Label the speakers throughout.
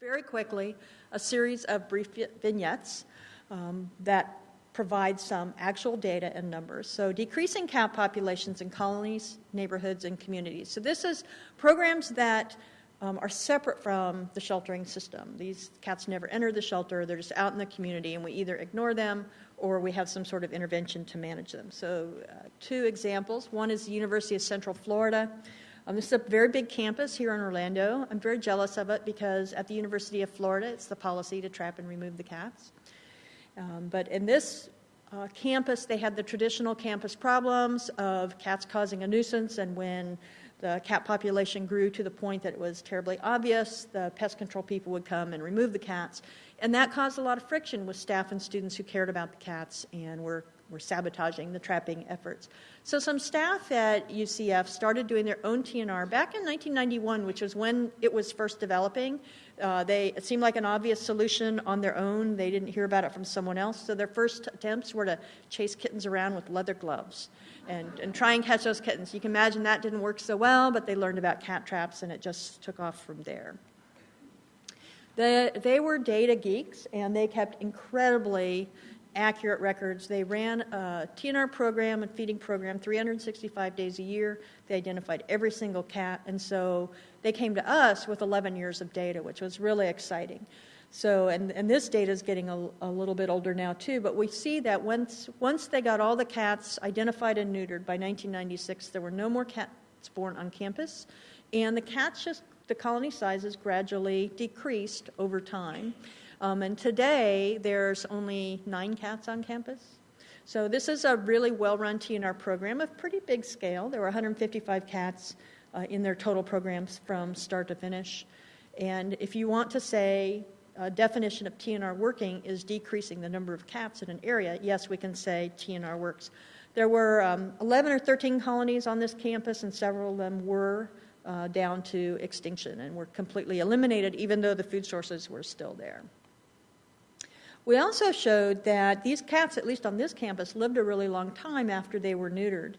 Speaker 1: very quickly a series of brief vignettes that provide some actual data and numbers. So decreasing cat populations in colonies, neighborhoods, and communities. So this is programs that are separate from the sheltering system. These cats never enter the shelter. They're just out in the community, and we either ignore them or we have some sort of intervention to manage them. So two examples. One is the University of Central Florida. This is a very big campus here in Orlando. I'm very jealous of it because at the University of Florida, it's the policy to trap and remove the cats. But in this campus, they had the traditional campus problems of cats causing a nuisance, and when the cat population grew to the point that it was terribly obvious, the pest control people would come and remove the cats. And that caused a lot of friction with staff and students who cared about the cats and were sabotaging the trapping efforts. So some staff at UCF started doing their own TNR back in 1991, which was when it was first developing. It seemed like an obvious solution on their own. They didn't hear about it from someone else. So their first attempts were to chase kittens around with leather gloves and try and catch those kittens. You can imagine that didn't work so well, but they learned about cat traps, and it just took off from there. They were data geeks, and they kept incredibly accurate records. They ran a TNR program and feeding program 365 days a year. They identified every single cat, and so they came to us with 11 years of data, which was really exciting. So, and this data is getting a little bit older now too, but we see that once they got all the cats identified and neutered by 1996, there were no more cats born on campus, and the colony sizes gradually decreased over time. And today, there's only 9 cats on campus. So this is a really well-run TNR program of pretty big scale. There were 155 cats in their total programs from start to finish. And if you want to say a definition of TNR working is decreasing the number of cats in an area, yes, we can say TNR works. There were 11 or 13 colonies on this campus, and several of them were down to extinction and were completely eliminated, even though the food sources were still there. We also showed that these cats, at least on this campus, lived a really long time after they were neutered.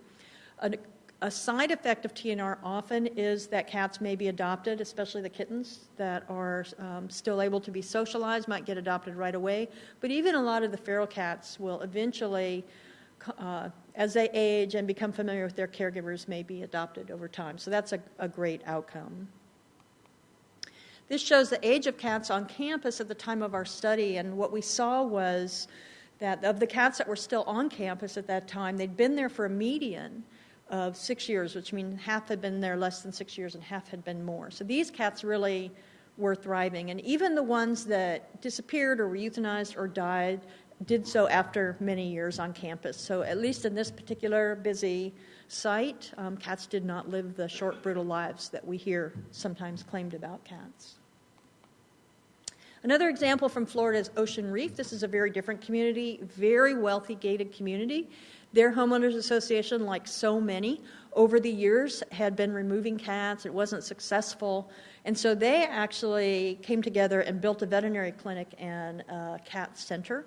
Speaker 1: A side effect of TNR often is that cats may be adopted, especially the kittens that are still able to be socialized, might get adopted right away. But even a lot of the feral cats will eventually, as they age and become familiar with their caregivers, may be adopted over time. So that's a great outcome. This shows the age of cats on campus at the time of our study, and what we saw was that of the cats that were still on campus at that time, they'd been there for a median of 6 years, which means half had been there less than 6 years and half had been more. So these cats really were thriving, and even the ones that disappeared or were euthanized or died did so after many years on campus. So at least in this particular busy site, cats did not live the short, brutal lives that we hear sometimes claimed about cats. Another example from Florida is Ocean Reef. This is a very different community, very wealthy gated community. Their homeowners association, like so many, over the years had been removing cats. It wasn't successful. And so they actually came together and built a veterinary clinic and a cat center,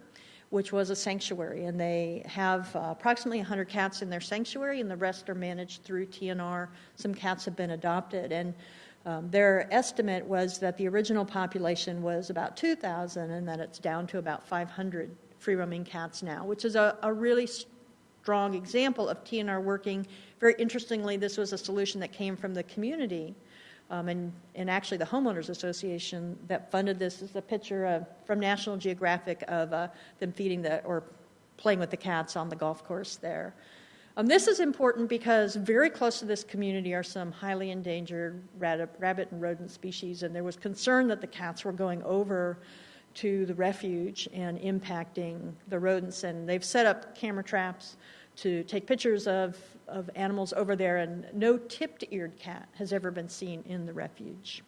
Speaker 1: which was a sanctuary. And they have approximately 100 cats in their sanctuary, and the rest are managed through TNR. Some cats have been adopted. And their estimate was that the original population was about 2,000 and that it's down to about 500 free-roaming cats now, which is a really strong example of TNR working. Very interestingly, this was a solution that came from the community. And actually the homeowners association that funded this is a picture from National Geographic of them feeding or playing with the cats on the golf course there. This is important because very close to this community are some highly endangered rabbit and rodent species, and there was concern that the cats were going over to the refuge and impacting the rodents, and they've set up camera traps to take pictures of animals over there, and no tipped-eared cat has ever been seen in the refuge.